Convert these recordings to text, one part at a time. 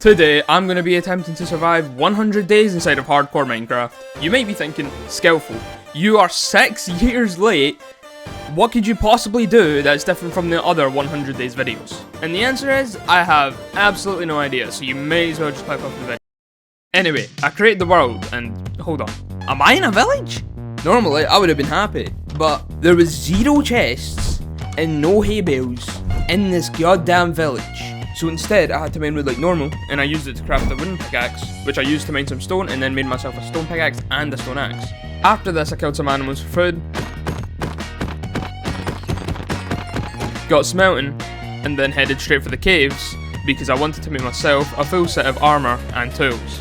Today, I'm going to be attempting to survive 100 days inside of hardcore Minecraft. You might be thinking, Skillful, you are 6 years late. What could you possibly do that's different from the other 100 days videos? And the answer is, I have absolutely no idea, so you may as well just click off the video. Anyway, I created the world, and hold on. Am I in a village? Normally, I would have been happy, but there was 0 chests and no hay bales in this goddamn village. So instead, I had to mine wood like normal, and I used it to craft a wooden pickaxe, which I used to mine some stone, and then made myself a stone pickaxe and a stone axe. After this, I killed some animals for food, got smelting, and then headed straight for the caves, because I wanted to make myself a full set of armor and tools.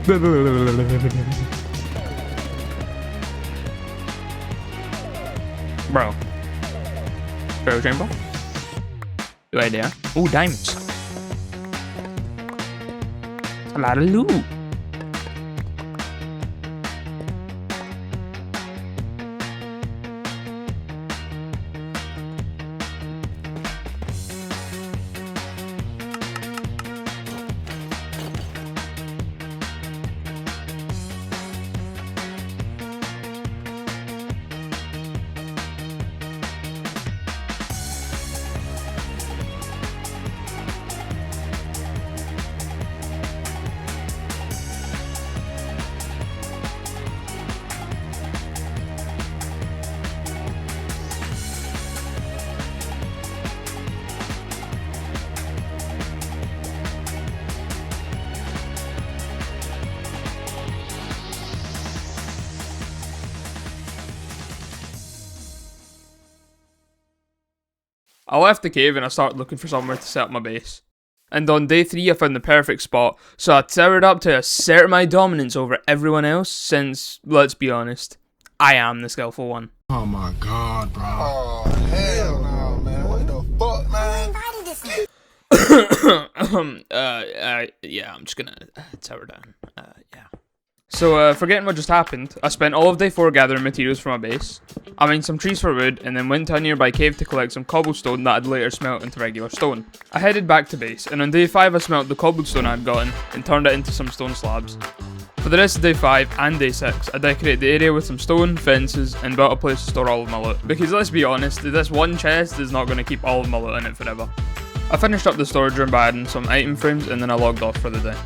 Bro. Sparrow chamber? Good idea. Ooh, diamonds. A lot of loot. I left the cave and I started looking for somewhere to set up my base. And on day 3 I found the perfect spot, so I towered up to assert my dominance over everyone else since, let's be honest, I am the skillful one. Oh my god, bro. Oh, hell no, man. What the fuck, man? Yeah, I'm just gonna tower down, yeah. So, forgetting what just happened, I spent all of day 4 gathering materials for my base. I mined some trees for wood, and then went to a nearby cave to collect some cobblestone that I'd later smelt into regular stone. I headed back to base, and on day 5 I smelt the cobblestone I'd gotten, and turned it into some stone slabs. For the rest of day 5 and day 6, I decorated the area with some stone, fences, and built a place to store all of my loot. Because let's be honest, this one chest is not going to keep all of my loot in it forever. I finished up the storage room by adding some item frames, and then I logged off for the day.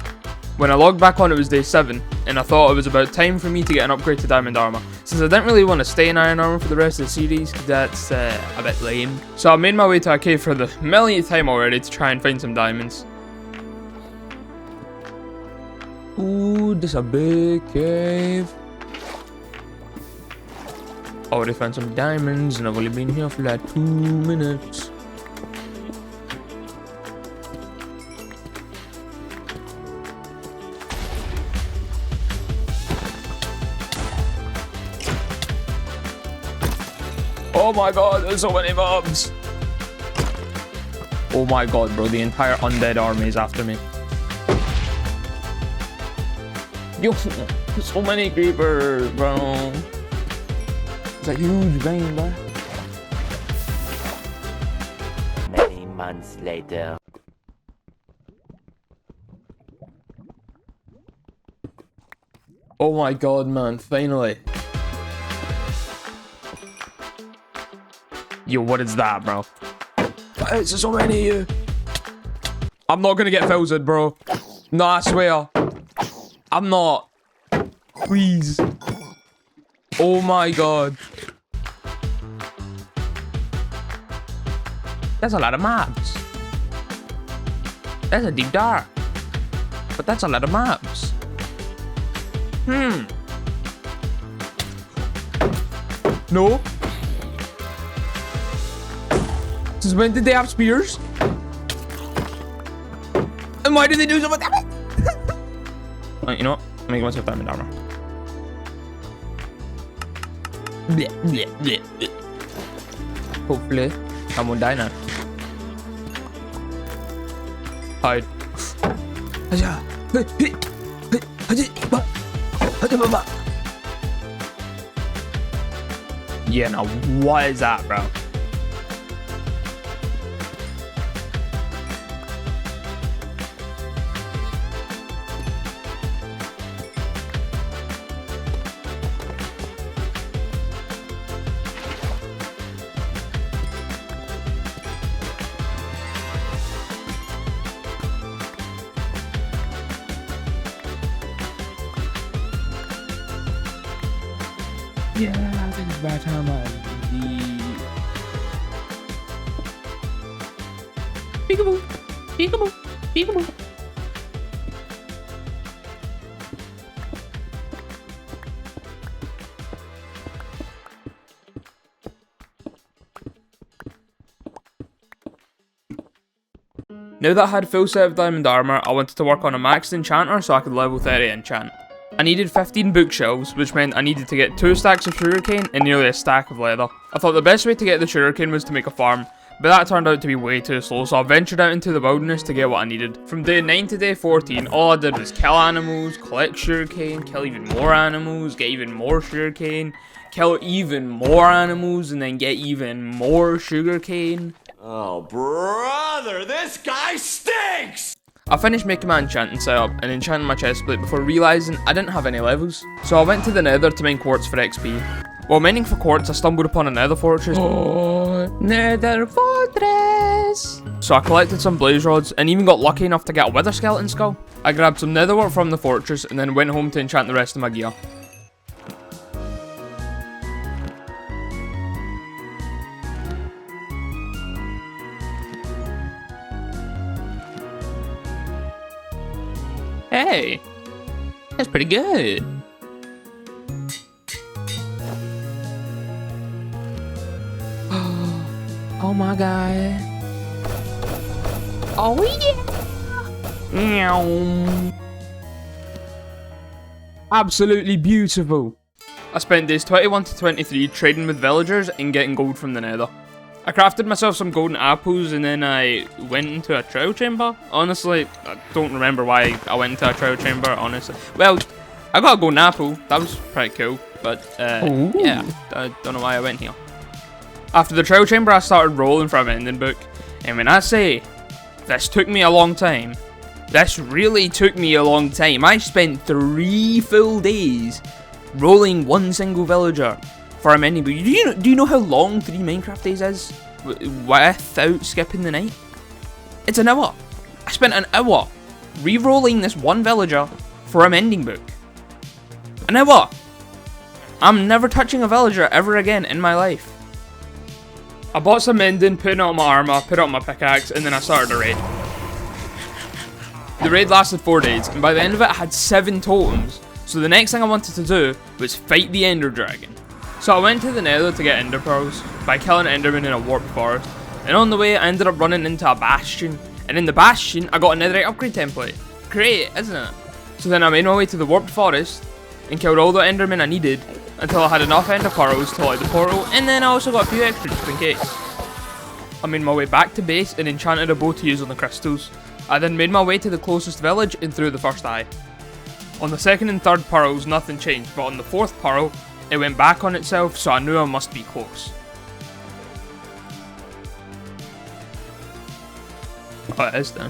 When I logged back on, it was day 7, and I thought it was about time for me to get an upgrade to diamond armor, since I didn't really want to stay in iron armor for the rest of the series, because that's a bit lame. So I made my way to a cave for the millionth time already to try and find some diamonds. Ooh, this is a big cave. Already found some diamonds, and I've only been here for like 2 minutes. Oh my god, there's so many mobs! Oh my god, bro, the entire undead army is after me. Yo, so many creepers, bro. It's a huge vein, bro. Many months later. Oh my god, man, finally. Yo, what is that, bro? It's so many of you. I'm not gonna get filtered, bro. No, I swear. I'm not. Please. Oh my god. That's a lot of mobs. That's a deep dark. But that's a lot of mobs. No. Since when did they have spears? And why did they do so much damage? Right, you know what? I'm making myself diamond armor. Blech, blech, blech, blech. Hopefully, I won't die now. Hide. Yeah, now what is that, bro? Yeah, I think it's about time I leave. Peekaboo, peekaboo, peekaboo. Now that I had a full set of diamond armor, I wanted to work on a maxed enchanter so I could level 30 enchant. I needed 15 bookshelves, which meant I needed to get 2 stacks of sugarcane and nearly a stack of leather. I thought the best way to get the sugarcane was to make a farm, but that turned out to be way too slow, so I ventured out into the wilderness to get what I needed. From day 9 to day 14, all I did was kill animals, collect sugarcane, kill even more animals, get even more sugarcane, kill even more animals, and then get even more sugarcane. Oh, brother, this guy stinks! I finished making my enchanting setup and enchanting my chestplate before realising I didn't have any levels. So I went to the nether to mine quartz for XP. While mining for quartz, I stumbled upon a nether fortress. Oh, nether fortress! So I collected some blaze rods and even got lucky enough to get a wither skeleton skull. I grabbed some netherwork from the fortress and then went home to enchant the rest of my gear. Hey, that's pretty good. Oh my god. Oh yeah. Meow. Absolutely beautiful. I spent days 21 to 23 trading with villagers and getting gold from the nether. I crafted myself some golden apples and then I went into a trial chamber. Honestly, I don't remember why I went into a trial chamber, honestly. Well, I got a golden apple. That was pretty cool. But, yeah, I don't know why I went here. After the trial chamber, I started rolling for a vending book. And when I say this took me a long time, this really took me a long time. I spent 3 full days rolling one single villager for a mini book. Do you know how long 3 Minecraft days is without skipping the night? It's an hour. I spent an hour re-rolling this one villager for a mending book. An hour. I'm never touching a villager ever again in my life. I bought some mending, put it on my armor, put it on my pickaxe, and then I started a raid. The raid lasted 4 days, and by the end of it I had 7 totems. So the next thing I wanted to do was fight the Ender Dragon. So I went to the nether to get ender pearls by killing enderman in a warped forest. And on the way I ended up running into a bastion. And in the bastion I got a netherite upgrade template. Great, isn't it? So then I made my way to the warped forest and killed all the endermen I needed until I had enough ender pearls to light the portal, and then I also got a few extra just in case. I made my way back to base and enchanted a bow to use on the crystals. I then made my way to the closest village and threw the first eye. On the second and third pearls nothing changed, but on the fourth pearl it went back on itself, so I knew I must be close. Oh, it is then.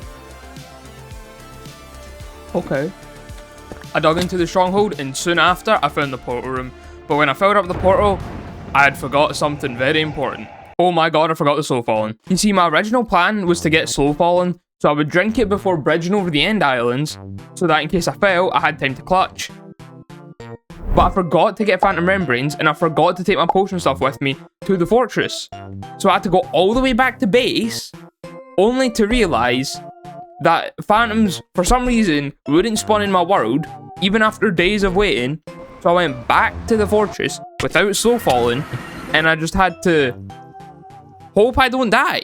Okay. I dug into the stronghold and soon after I found the portal room. But when I filled up the portal, I had forgot something very important. Oh my god, I forgot the slow falling. You see, my original plan was to get slow falling, so I would drink it before bridging over the end islands, so that in case I fell, I had time to clutch. But I forgot to get phantom membranes, and I forgot to take my potion stuff with me to the fortress. So I had to go all the way back to base, only to realise that phantoms, for some reason, wouldn't spawn in my world, even after days of waiting. So I went back to the fortress without slow falling, and I just had to hope I don't die.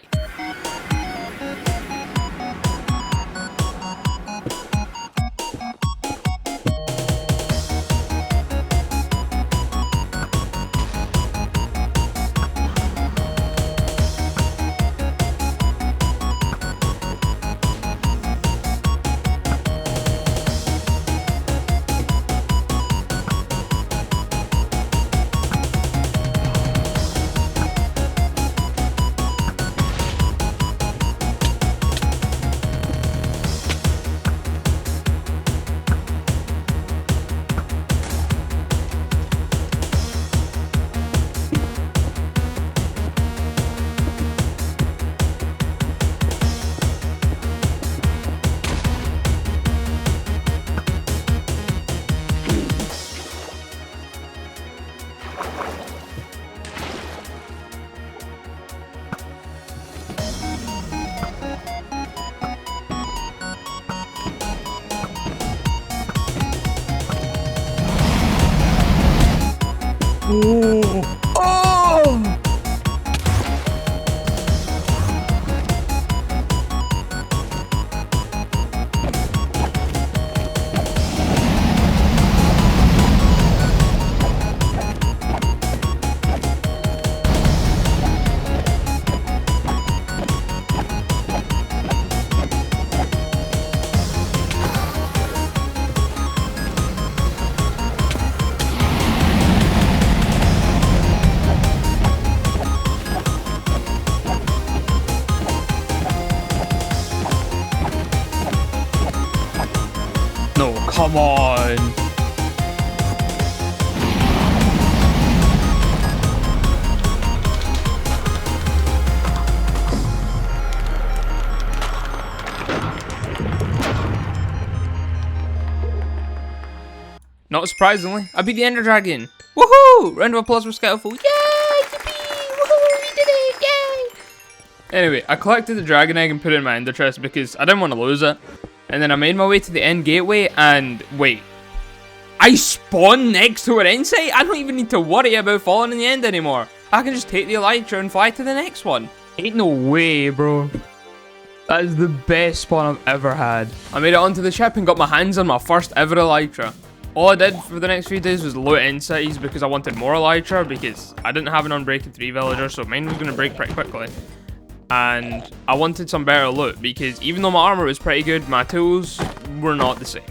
No, come on. Not surprisingly, I beat the Ender Dragon. Woohoo! Round of applause for Skyfall. Yay! Yippee! Woohoo! We did it! Yay! Anyway, I collected the dragon egg and put it in my ender chest because I didn't want to lose it. And then I made my way to the end gateway and wait. I spawned next to an insight? I don't even need to worry about falling in the end anymore. I can just take the elytra and fly to the next one. Ain't no way, bro. That is the best spawn I've ever had. I made it onto the ship and got my hands on my first ever elytra. All I did for the next few days was loot insights because I wanted more elytra because I didn't have an Unbreaking 3 villager, so mine was going to break pretty quickly. And I wanted some better loot because even though my armor was pretty good, my tools were not the same.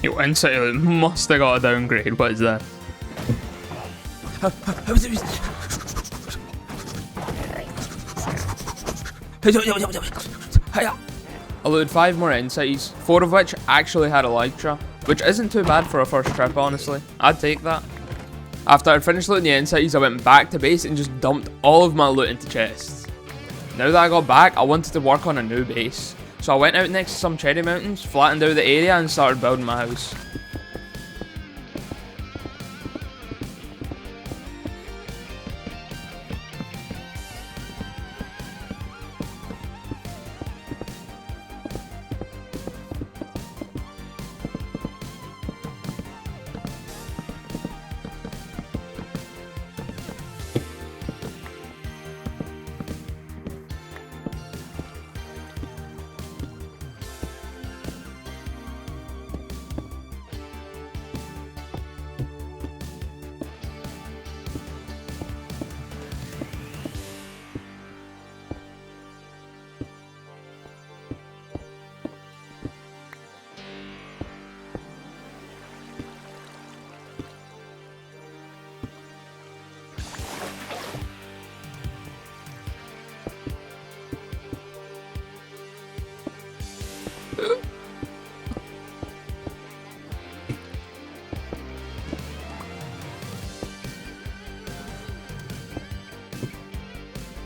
Yo, insight must have got a downgrade. What is that? I looted 5 more insights, 4 of which actually had elytra, which isn't too bad for a first trip, honestly. I'd take that. After I'd finished looting the insights, I went back to base and just dumped all of my loot into chests. Now that I got back, I wanted to work on a new base. So I went out next to some cherry mountains, flattened out the area and started building my house.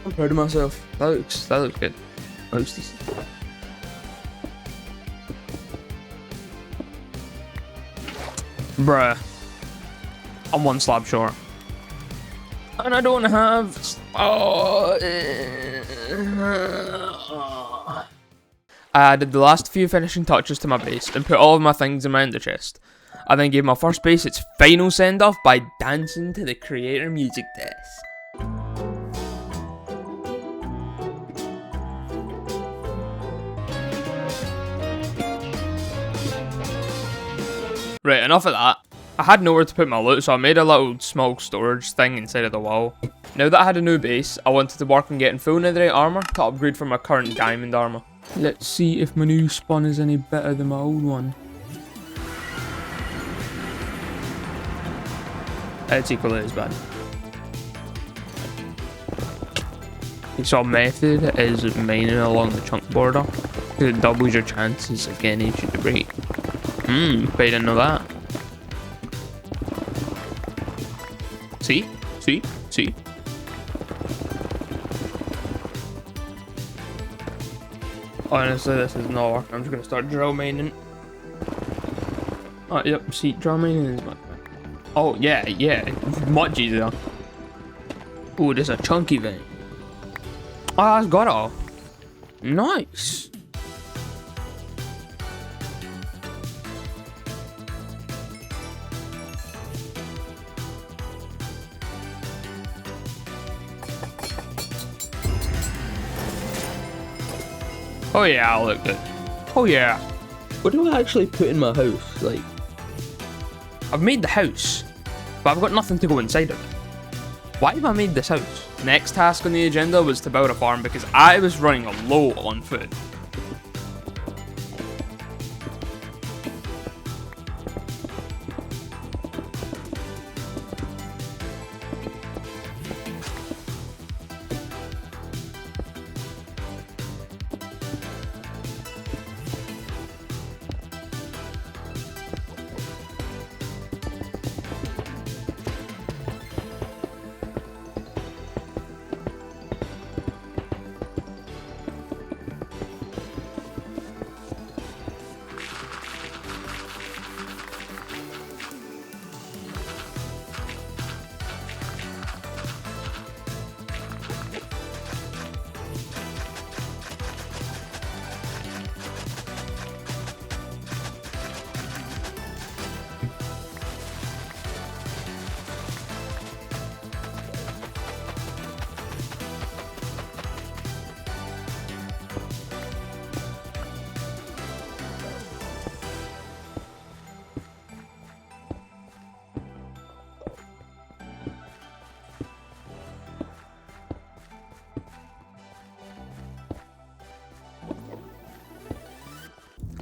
I'm proud of myself. That looks good. That looks decent. Bruh. I'm 1 slab short. And I don't have... I added the last few finishing touches to my base and put all of my things in my ender chest. I then gave my first base its final send-off by dancing to the creator music desk. Right, enough of that. I had nowhere to put my loot, so I made a little small storage thing inside of the wall. Now that I had a new base, I wanted to work on getting full netherite armor to upgrade from my current diamond armor. Let's see if my new spawn is any better than my old one. It's equally as bad. So method is mining along the chunk border, because it doubles your chances of getting each to break. But I didn't know that. See? Honestly, this is not working. I'm just gonna start drill mining. Oh, yep, see, drill mining is much better. Oh, yeah, much easier. Oh, there's a chunky vein. Oh, I've got it all. Nice. Oh yeah, I'll look good. Oh yeah. What do I actually put in my house? Like, I've made the house, but I've got nothing to go inside of it. Why have I made this house? Next task on the agenda was to build a farm because I was running low on food.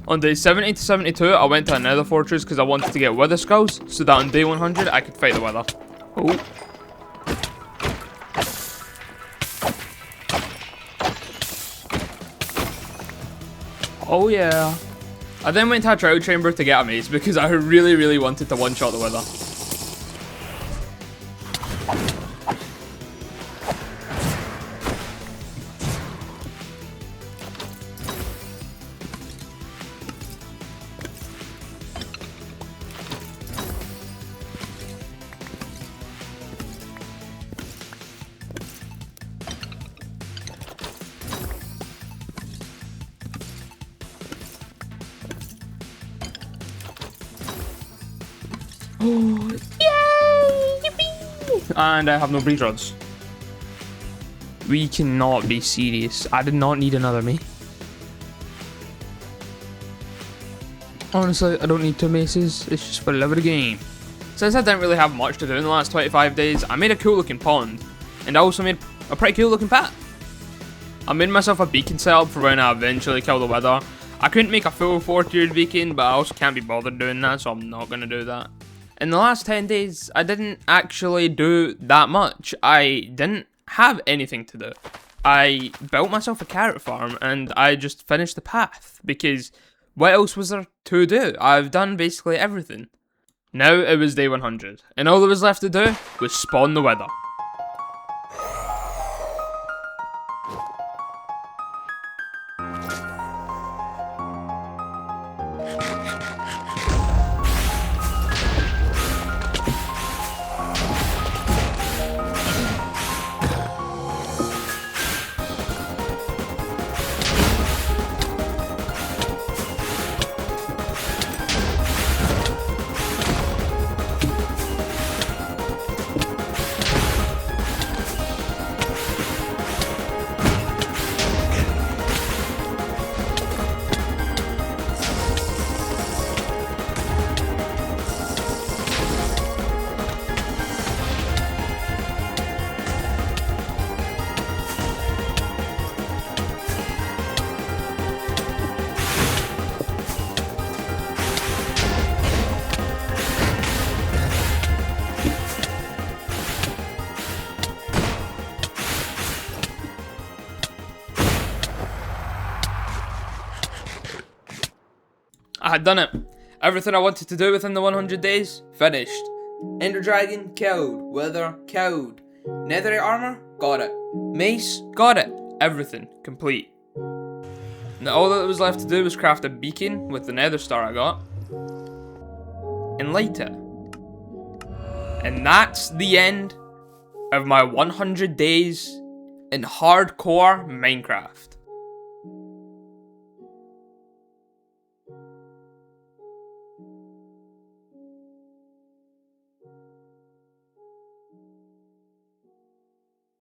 On day 70 to 72, I went to another fortress because I wanted to get weather skulls, so that on day 100 I could fight the weather. Oh. Oh yeah. I then went to a trial chamber to get a mace because I really wanted to one-shot the weather. Yay! Yippee! And I have no breeze rods. We cannot be serious. I did not need another me. Honestly, I don't need two maces. It's just for the love of the game. Since I didn't really have much to do in the last 25 days, I made a cool looking pond. And I also made a pretty cool looking path. I made myself a beacon setup for when I eventually kill the weather. I couldn't make a full 4-tiered beacon, but I also can't be bothered doing that, so I'm not going to do that. In the last 10 days, I didn't actually do that much. I didn't have anything to do. I built myself a carrot farm and I just finished the path because what else was there to do? I've done basically everything. Now it was day 100 and all that was left to do was spawn the weather. I had done it. Everything I wanted to do within the 100 days, finished. Ender Dragon, killed. Wither, killed. Netherite armor, got it. Mace, got it. Everything, complete. Now all that was left to do was craft a beacon with the nether star I got. And light it. And that's the end of my 100 days in hardcore Minecraft.